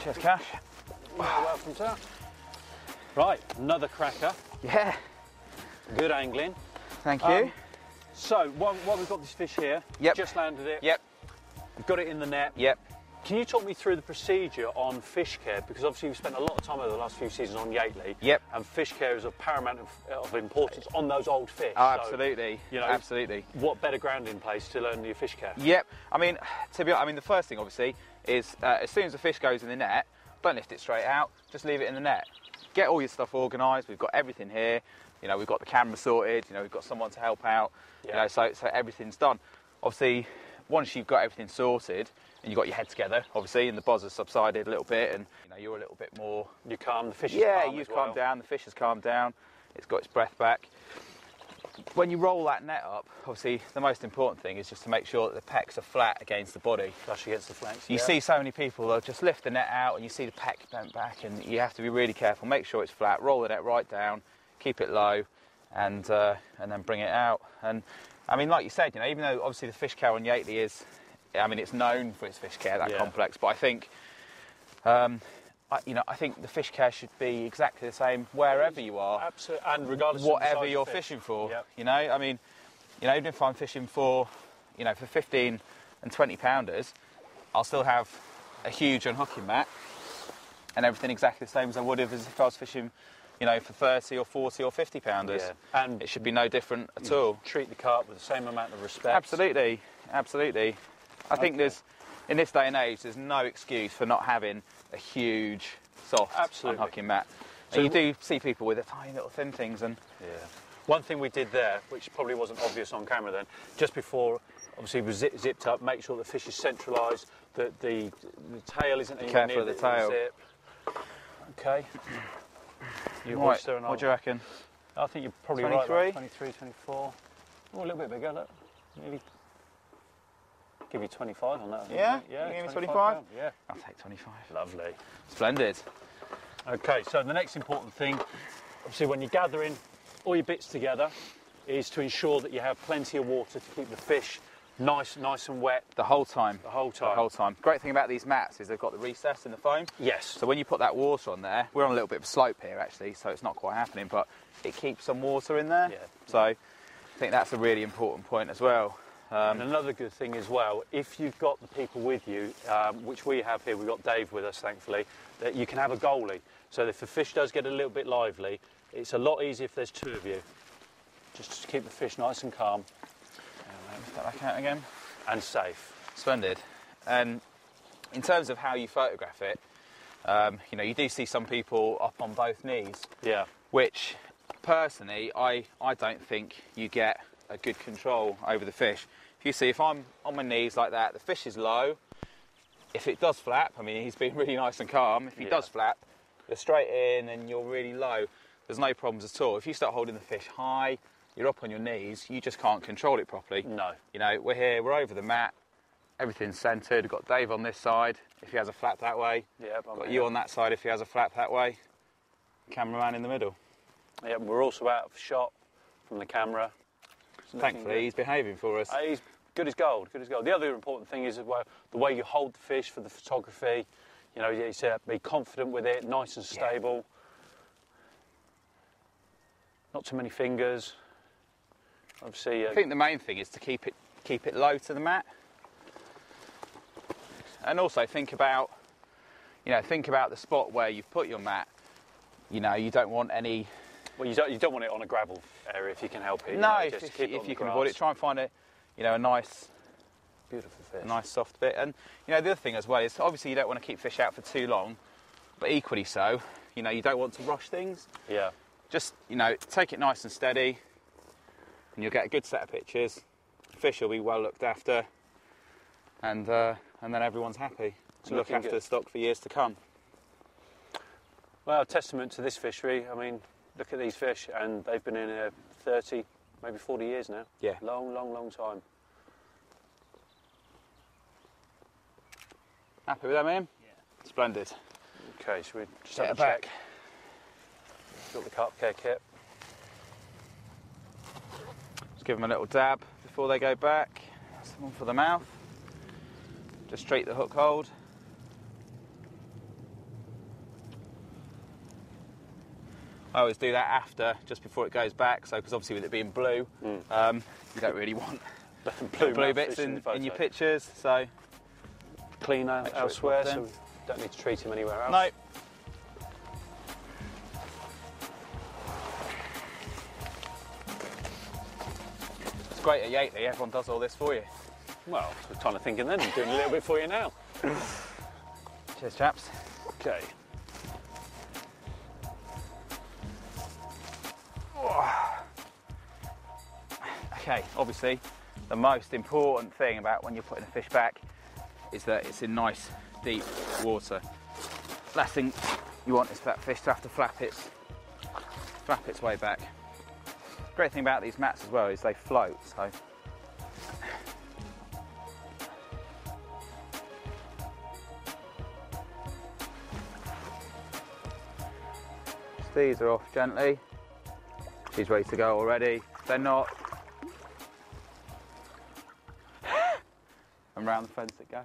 Cheers, Cash. Welcome to that. Right, another cracker. Yeah. Good angling. Thank you. So, while we've got this fish here, Yep. just landed it. Yep. We've got it in the net. Yep. Can you talk me through the procedure on fish care? Because obviously you've spent a lot of time over the last few seasons on Yateley. Yep. And fish care is of paramount of importance on those old fish. Oh, absolutely. So, you know, absolutely. What better ground in place to learn your fish care? Yep. I mean, the first thing obviously is as soon as the fish goes in the net, don't lift it straight out. Just leave it in the net. Get all your stuff organised. We've got everything here. You know, we've got the camera sorted. You know, we've got someone to help out. Yeah. You know, so everything's done. Obviously, once you've got everything sorted and you've got your head together, obviously, and the buzz has subsided a little bit, and you know, you're a little bit more. You're calm. The fish is calm. calm. You've calmed down. The fish has calmed down. It's got its breath back. When you roll that net up, obviously, the most important thing is just to make sure that the pecks are flat against the body. Flush against the flanks. You see so many people, they'll just lift the net out and you see the peck bent back, and you have to be really careful. Make sure it's flat, roll the net right down, keep it low, and then bring it out. And I mean, like you said, you know, even though obviously the fish care on Yateley is, I mean, it's known for its fish care, that complex, but I think, I think the fish care should be exactly the same wherever you are. Absolutely, and regardless whatever of the size you're of fish. fishing for. Yep. You know, I mean, you know, even if I'm fishing for, you know, for 15 and 20 pounders, I'll still have a huge unhooking mat and everything exactly the same as I would have as if I was fishing, you know, for 30 or 40 or 50 pounders. Yeah. And it should be no different at all. Treat the carp with the same amount of respect. Absolutely, absolutely. I think in this day and age, there's no excuse for not having a huge, soft unhooking mat. So and you do see people with the tiny little thin things, and one thing we did there, which probably wasn't obvious on camera then, just before, obviously it was zipped up, make sure the fish is centralised, that the tail isn't anywhere near the tail. Zip. Okay. What do you reckon? I think you're probably 23? right. 23, 24. Oh, a little bit bigger. Look, nearly. Give you 25 on that. Yeah? Yeah. You give me 25? Yeah. I'll take 25. Lovely. Splendid. Okay, so the next important thing, obviously when you're gathering all your bits together, is to ensure that you have plenty of water to keep the fish nice and wet. The whole time. The whole time. The whole time. Great thing about these mats is they've got the recess in the foam. Yes. So when you put that water on there, we're on a little bit of a slope here actually, so it's not quite happening, but it keeps some water in there. Yeah. So I think that's a really important point as well. And another good thing as well, if you've got the people with you, which we have here, we've got Dave with us thankfully, that you can have a goalie. So if the fish does get a little bit lively, it's a lot easier if there's two of you. Just to keep the fish nice and calm. Lift that back out again. And safe. Splendid. And in terms of how you photograph it, you know, you do see some people up on both knees. Yeah. Which, personally, I don't think you get a good control over the fish. If you see, if I'm on my knees like that, the fish is low. If it does flap, I mean, he's been really nice and calm. If he does flap, you're straight in and you're really low. There's no problems at all. If you start holding the fish high, you're up on your knees, you just can't control it properly. No. You know, we're here, we're over the mat, everything's centred. We've got Dave on this side, if he has a flap that way. Yeah, got you on that side if he has a flap that way. Cameraman in the middle. Yeah, we're also out of shot from the camera. Thankfully, he's behaving for us. He's good as gold, good as gold. The other important thing is the way you hold the fish for the photography. You know, you say be confident with it, nice and stable. Not too many fingers. Obviously, I think the main thing is to keep it low to the mat, and also think about the spot where you've put your mat. You know, you don't want any. Well, you don't want it on a gravel area if you can help it. No, you know, if you can avoid it, try and find a nice, beautiful fish, a nice soft bit. And you know, the other thing as well is obviously you don't want to keep fish out for too long, but equally so, you know, you don't want to rush things. Yeah. Just, you know, take it nice and steady, and you'll get a good set of pictures. Fish will be well looked after, and then everyone's happy to look after the stock for years to come. Well, a testament to this fishery. I mean, look at these fish, and they've been in here 30, maybe 40 years now. Yeah. Long time. Happy with that, Ian? Yeah. Splendid. Okay, so we just Get have a back. check. Got the carp care kit. Just give them a little dab before they go back. That's one for the mouth. Just treat the hook hold. I always do that after, just before it goes back, so because obviously with it being blue, you don't really want blue bits in your pictures, so... Clean elsewhere, so we don't need to treat him anywhere else. No. It's great at Yateley, everyone does all this for you. Well, we're kind of thinking then, I'm doing a little bit for you now. Cheers, chaps. Okay. Okay, obviously, the most important thing about when you're putting a fish back is that it's in nice, deep water. Last thing you want is for that fish to have to flap its way back. The great thing about these mats as well is they float, so these are off gently. She's ready to go already. If they're not, and round the fence it goes.